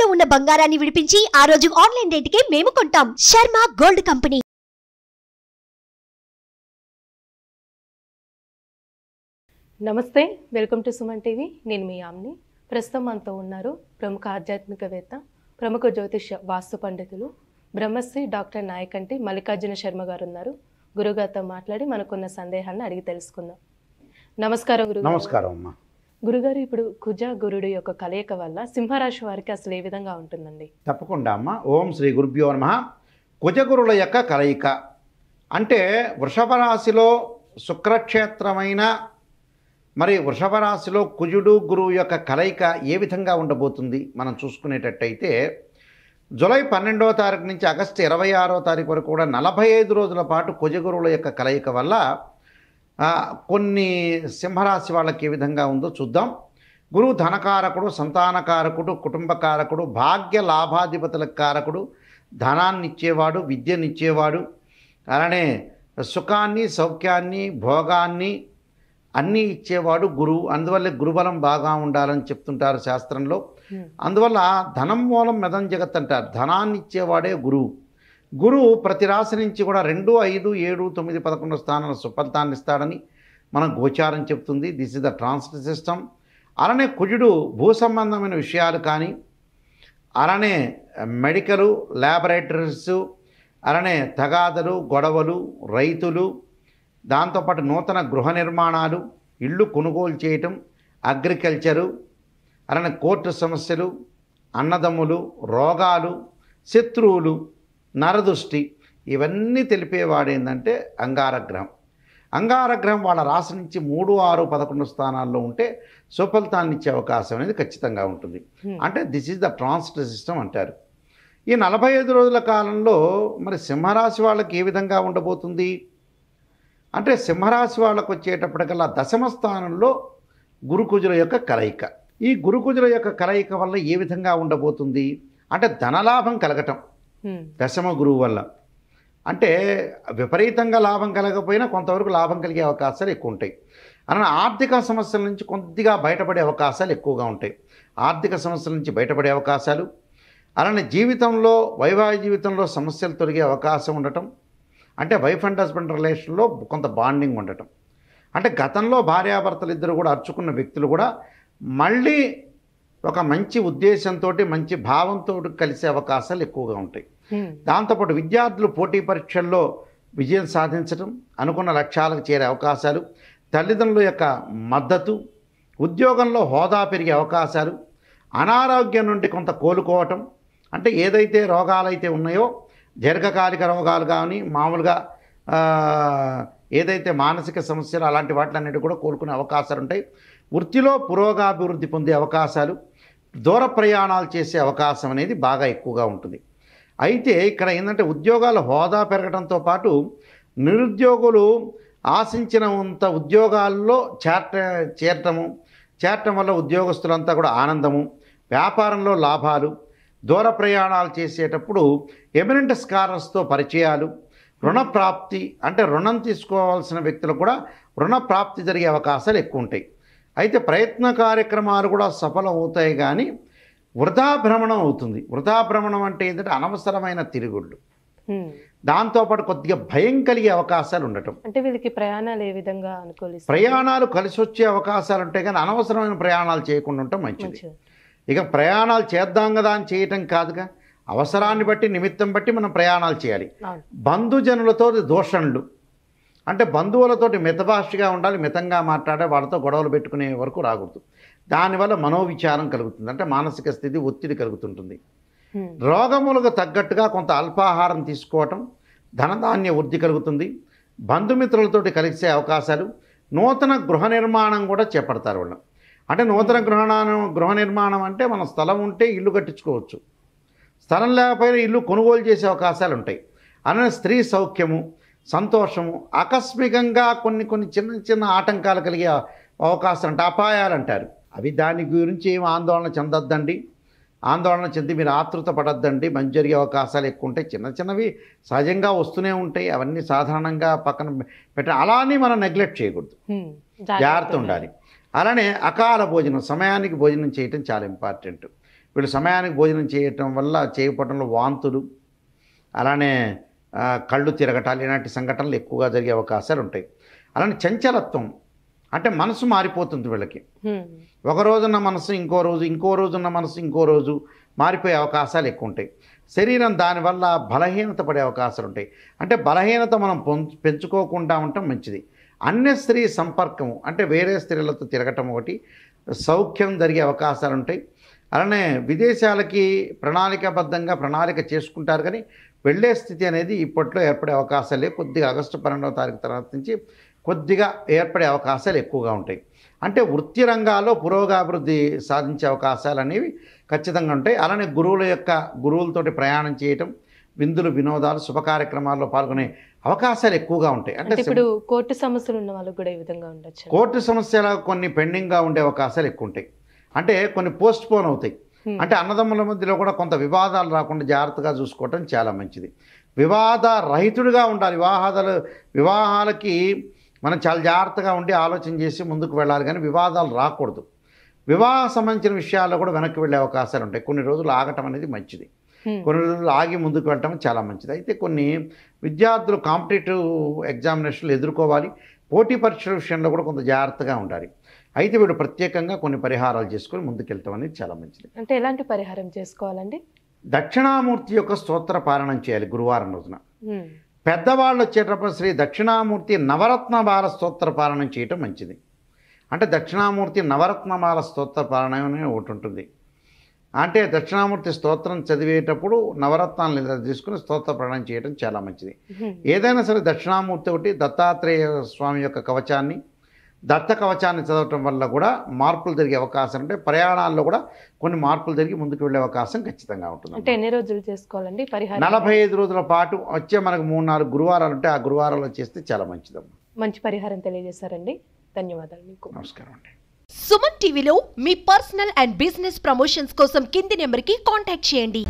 తాకట్టులో ఉన్న బంగారాన్ని విడిపించి ఆ రోజు ఆన్లైన్ రేటుకే మేము కొంటాం. Sharma gold company. నమస్తే, వెల్కమ్ టు సుమన్ టీవీ. నేను మీ ఆమ్ని. ప్రస్తుతం మనతో ఉన్నారు ప్రముఖ ఆధ్యాత్మికవేత్త, ప్రముఖ జ్యోతిష వాస్తు పండితులు, బ్రహ్మశ్రీ డాక్టర్ నాయకంటి మల్లికార్జున శర్మ గారు ఉన్నారు. గురుగారితో మాట్లాడి మనకున్న సందేహాలను అడిగి తెలుసుకుందాం. నమస్కారం గురుగారు. నమస్కారం అమ్మా. గురుగారు, ఇప్పుడు కుజ గురుడు యొక్క కలయిక వల్ల సింహరాశి వారికి అసలు ఏ విధంగా ఉంటుందండి? తప్పకుండా అమ్మ. ఓం శ్రీ గురుభ్యో నమః. కుజగురుల యొక్క కలయిక అంటే వృషభ రాశిలో శుక్రక్షేత్రమైన మరి వృషభ రాశిలో కుజుడు గురువు యొక్క కలయిక ఏ విధంగా ఉండబోతుంది మనం చూసుకునేటట్టయితే జూలై 12వ తారీఖు నుంచి ఆగస్టు 26వ తారీఖు వరకు కూడా 45 రోజుల పాటు కుజగురువుల యొక్క కలయిక వల్ల కొన్ని సింహరాశి వాళ్ళకి ఏ విధంగా ఉందో చూద్దాం. గురువు ధనకారకుడు, సంతానకారకుడు, కుటుంబకారకుడు, భాగ్య లాభాధిపతులకు కారకుడు, ధనాన్ని ఇచ్చేవాడు, విద్యనిచ్చేవాడు, అలానే సుఖాన్ని, సౌఖ్యాన్ని, భోగాన్ని అన్నీ ఇచ్చేవాడు గురువు. అందువల్ల గురుబలం బాగా ఉండాలని చెప్తుంటారు శాస్త్రంలో. అందువల్ల ధనం మూలం మెదం జగత్ అంటారు. ధనాన్ని ఇచ్చేవాడే గురువు. గురువు ప్రతి రాశి నుంచి కూడా 2, 5, 7, 9, 11 స్థానాల సుఫలితాన్ని ఇస్తాడని మనం గోచారం చెప్తుంది. This is the transit system. అలానే కుజుడు భూ సంబంధమైన విషయాలు కానీ, అలానే మెడికలు, ల్యాబొరేటరీస్, అలానే తగాదలు, గొడవలు, రైతులు, దాంతోపాటు నూతన గృహ నిర్మాణాలు, ఇళ్ళు కొనుగోలు చేయటం, అగ్రికల్చరు, అలానే కోర్టు సమస్యలు, అన్నదమ్ములు, రోగాలు, శత్రువులు, నరదృష్టి, ఇవన్నీ తెలిపేవాడు ఏంటంటే అంగారగ్రహం. అంగారగ్రహం వాళ్ళ రాశి నుంచి 3, 6, 11 స్థానాల్లో ఉంటే సుఫలితాన్ని ఇచ్చే అవకాశం అనేది ఖచ్చితంగా ఉంటుంది. అంటే this is the transit system అంటారు. ఈ 45 రోజుల కాలంలో మరి సింహరాశి వాళ్ళకి ఏ విధంగా ఉండబోతుంది అంటే, సింహరాశి వాళ్ళకు వచ్చేటప్పటికల్లా 10వ స్థానంలో గురుకుజుల యొక్క కలయిక. ఈ గురుకుజుల యొక్క కలయిక వల్ల ఏ విధంగా ఉండబోతుంది అంటే ధనలాభం కలగటం 10వ గురువు వల్ల. అంటే విపరీతంగా లాభం కలగకపోయినా కొంతవరకు లాభం కలిగే అవకాశాలు ఎక్కువ ఉంటాయి. అలానే ఆర్థిక సమస్యల నుంచి కొద్దిగా బయటపడే అవకాశాలు ఎక్కువగా ఉంటాయి. ఆర్థిక సమస్యల నుంచి బయటపడే అవకాశాలు, అలానే జీవితంలో, వైవాహిక జీవితంలో సమస్యలు తొలగే అవకాశం ఉండటం, అంటే వైఫ్ అండ్ హస్బెండ్ రిలేషన్లో కొంత బాండింగ్ ఉండటం, అంటే గతంలో భార్యాభర్తలు ఇద్దరు కూడా అర్చుకున్న వ్యక్తులు కూడా మళ్ళీ ఒక మంచి ఉద్దేశంతో, మంచి భావంతో కలిసే అవకాశాలు ఎక్కువగా ఉంటాయి. దాంతోపాటు విద్యార్థులు పోటీ పరీక్షల్లో విజయం సాధించడం, అనుకున్న లక్ష్యాలకు చేరే అవకాశాలు, తల్లిదండ్రుల యొక్క మద్దతు, ఉద్యోగంలో హోదా పెరిగే అవకాశాలు, అనారోగ్యం నుండి కొంత కోలుకోవటం, అంటే ఏదైతే రోగాలైతే ఉన్నాయో దీర్ఘకాలిక రోగాలు కానీ, మామూలుగా ఏదైతే మానసిక సమస్యలు అలాంటి వాటిలన్నిటి కూడా కోలుకునే అవకాశాలు ఉంటాయి. వృత్తిలో పురోగాభివృద్ధి పొందే అవకాశాలు, దూర ప్రయాణాలు చేసే అవకాశం అనేది బాగా ఎక్కువగా ఉంటుంది. అయితే ఇక్కడ ఏంటంటే ఉద్యోగాల హోదా పెరగడంతో పాటు నిరుద్యోగులు ఆశించినంత ఉద్యోగాల్లో చేరటం వల్ల ఉద్యోగస్తులంతా కూడా ఆనందము, వ్యాపారంలో లాభాలు, దూర ప్రయాణాలు చేసేటప్పుడు ఎమినెంట్ స్కాలర్స్తో పరిచయాలు, రుణప్రాప్తి, అంటే రుణం తీసుకోవాల్సిన వ్యక్తులు కూడా రుణప్రాప్తి జరిగే అవకాశాలు ఎక్కువ ఉంటాయి. అయితే ప్రయత్న కార్యక్రమాలు కూడా సఫలం అవుతాయి, కానీ వృధా భ్రమణం అవుతుంది. వృధా భ్రమణం అంటే ఏంటంటే అనవసరమైన తిరుగుళ్ళు, దాంతోపాటు కొద్దిగా భయం కలిగే అవకాశాలు ఉండటం. అంటే వీళ్ళకి ప్రయాణాలు ఏ విధంగా అనుకూలిస్తాయి? ప్రయాణాలు కలిసి వచ్చే అవకాశాలు ఉంటాయి, కానీ అనవసరమైన ప్రయాణాలు చేయకుండా ఉండటం మంచిది. ఇక ప్రయాణాలు చేద్దాం కదా అని చేయటం కాదుగా, అవసరాన్ని బట్టి, నిమిత్తం బట్టి మనం ప్రయాణాలు చేయాలి. బంధుజనులతో దూషణలు, అంటే బంధువులతోటి మితభాషగా ఉండాలి, మితంగా మాట్లాడే, వాళ్ళతో గొడవలు పెట్టుకునే వరకు రాకూడదు. దానివల్ల మనోవిచారం కలుగుతుంది, అంటే మానసిక స్థితి, ఒత్తిడి కలుగుతుంటుంది. రోగములకు తగ్గట్టుగా కొంత అల్పాహారం తీసుకోవటం, ధనధాన్య వృద్ధి కలుగుతుంది. బంధుమిత్రులతోటి కలిసే అవకాశాలు, నూతన గృహ నిర్మాణం కూడా చేపడతారు వాళ్ళు. అంటే నూతన గృహ నిర్మాణం అంటే మనం స్థలం ఉంటే ఇల్లు కట్టించుకోవచ్చు, స్థలం లేకపోయినా ఇల్లు కొనుగోలు చేసే అవకాశాలు ఉంటాయి. అలానే స్త్రీ సౌఖ్యము, సంతోషము, ఆకస్మికంగా కొన్ని చిన్న ఆటంకాలు కలిగే అవకాశం అంటే అపాయాలు అంటారు అవి. దాని గురించి ఏం ఆందోళన చెందొద్దండి. ఆందోళన చెంది మీరు ఆతృత పడద్దండి. మంచి జరిగే అవకాశాలు ఎక్కువ ఉంటాయి. చిన్నవి సహజంగా వస్తూనే ఉంటాయి, అవన్నీ సాధారణంగా పక్కన అలానే మనం నెగ్లెక్ట్ చేయకూడదు, జాగ్రత్త ఉండాలి. అలానే అకాల భోజనం, సమయానికి భోజనం చేయటం చాలా ఇంపార్టెంట్. వీళ్ళు సమయానికి భోజనం చేయటం వల్ల చేయకపోవడంలో వాంతులు, అలానే కళ్ళు తిరగటాలు, ఇలాంటి సంఘటనలు ఎక్కువగా జరిగే అవకాశాలు ఉంటాయి. అలానే చంచలత్వం, అంటే మనసు మారిపోతుంది వీళ్ళకి. ఒక రోజున్న మనసు ఇంకో రోజు, ఇంకో రోజున్న మనసు ఇంకో రోజు మారిపోయే అవకాశాలు ఎక్కువ ఉంటాయి. శరీరం దానివల్ల బలహీనత పడే అవకాశాలు ఉంటాయి. అంటే బలహీనత మనం పెంచుకోకుండా ఉండటం మంచిది. అన్య స్త్రీ సంపర్కము, అంటే వేరే స్త్రీలతో తిరగటం ఒకటి, సౌఖ్యం జరిగే అవకాశాలు ఉంటాయి. అలానే విదేశాలకి ప్రణాళికాబద్ధంగా ప్రణాళిక చేసుకుంటారు, కానీ వెళ్ళే స్థితి అనేది ఇప్పట్లో ఏర్పడే అవకాశాలే. కొద్దిగా ఆగస్టు 12వ తారీఖు తర్వాత నుంచి కొద్దిగా ఏర్పడే అవకాశాలు ఎక్కువగా ఉంటాయి. అంటే వృత్తి రంగాల్లో పురోగాభివృద్ధి సాధించే అవకాశాలు అనేవి ఖచ్చితంగా ఉంటాయి. అలానే గురువులతోటి ప్రయాణం చేయటం, విందులు, వినోదాలు, శుభ కార్యక్రమాల్లో పాల్గొనే అవకాశాలు ఎక్కువగా ఉంటాయి. అంటే ఇప్పుడు కోర్టు సమస్యలు ఉన్న వాళ్ళకి కూడా ఈ విధంగా ఉండొచ్చు. కోర్టు సమస్యలు కొన్ని పెండింగ్గా ఉండే అవకాశాలు ఎక్కువ ఉంటాయి. అంటే కొన్ని పోస్ట్ పోన్ అవుతాయి. అంటే అన్నదమ్ముల మధ్యలో కూడా కొంత వివాదాలు రాకుండా జాగ్రత్తగా చూసుకోవటం చాలా మంచిది. వివాద రహితుడిగా ఉండాలి. వివాహాలకి మనం చాలా జాగ్రత్తగా ఉండి ఆలోచన చేసి ముందుకు వెళ్ళాలి, కానీ వివాదాలు రాకూడదు. వివాహ సంబంధించిన విషయాల్లో కూడా వెనక్కి వెళ్ళే అవకాశాలు ఉంటాయి. కొన్ని రోజులు ఆగటం అనేది మంచిది, కొన్ని రోజులు ఆగి ముందుకు వెళ్ళటం చాలా మంచిది. అయితే కొన్ని విద్యార్థులు కాంపిటేటివ్ ఎగ్జామినేషన్లు ఎదుర్కోవాలి. పోటీ పరీక్షల విషయంలో కూడా కొంత జాగ్రత్తగా ఉండాలి. అయితే వీడు ప్రత్యేకంగా కొన్ని పరిహారాలు చేసుకొని ముందుకెళ్తాం అనేది చాలా మంచిది. అంటే ఎలాంటి పరిహారం చేసుకోవాలండి? దక్షిణామూర్తి యొక్క స్తోత్ర పారాయణం చేయాలి గురువారం రోజున. పెద్దవాళ్ళు వచ్చేటప్పుడు శ్రీ దక్షిణామూర్తి నవరత్నమాల స్తోత్ర పారాయణం చేయటం మంచిది. అంటే దక్షిణామూర్తి నవరత్నమాల స్తోత్ర పారాయణం అనేది ఒకటి ఉంటుంది. అంటే దక్షిణామూర్తి స్తోత్రం చదివేటప్పుడు నవరత్నాలను తీసుకుని స్తోత్ర పారాయణం చేయడం చాలా మంచిది. ఏదైనా సరే దక్షిణామూర్తి ఒకటి, దత్తాత్రేయ స్వామి యొక్క కవచాన్ని, దత్త కవచాన్ని చదవటం వల్ల కూడా మార్పులు జరిగే అవకాశం ఉంటే ప్రయాణాల్లో కూడా కొన్ని మార్పులు జరిగి ముందుకు వెళ్ళే అవకాశం ఖచ్చితంగా ఉంటుంది. అంటే ఎన్ని రోజులు చేసుకోవాలండి పరిహారం? 45 రోజుల పాటు. వచ్చే మనకు 3-4 గురువారాలు ఉంటే ఆ గురువారాలు చేస్తే చాలా మంచిదమ్మా. మంచి పరిహారం తెలియజేశారండి. ధన్యవాదాలు మీకు. నమస్కారం అండి. సుమన్ టీవీలో మీ పర్సనల్ అండ్ బిజినెస్ ప్రమోషన్స్ కోసం కింది నెంబర్కి కాంటాక్ట్ చేయండి.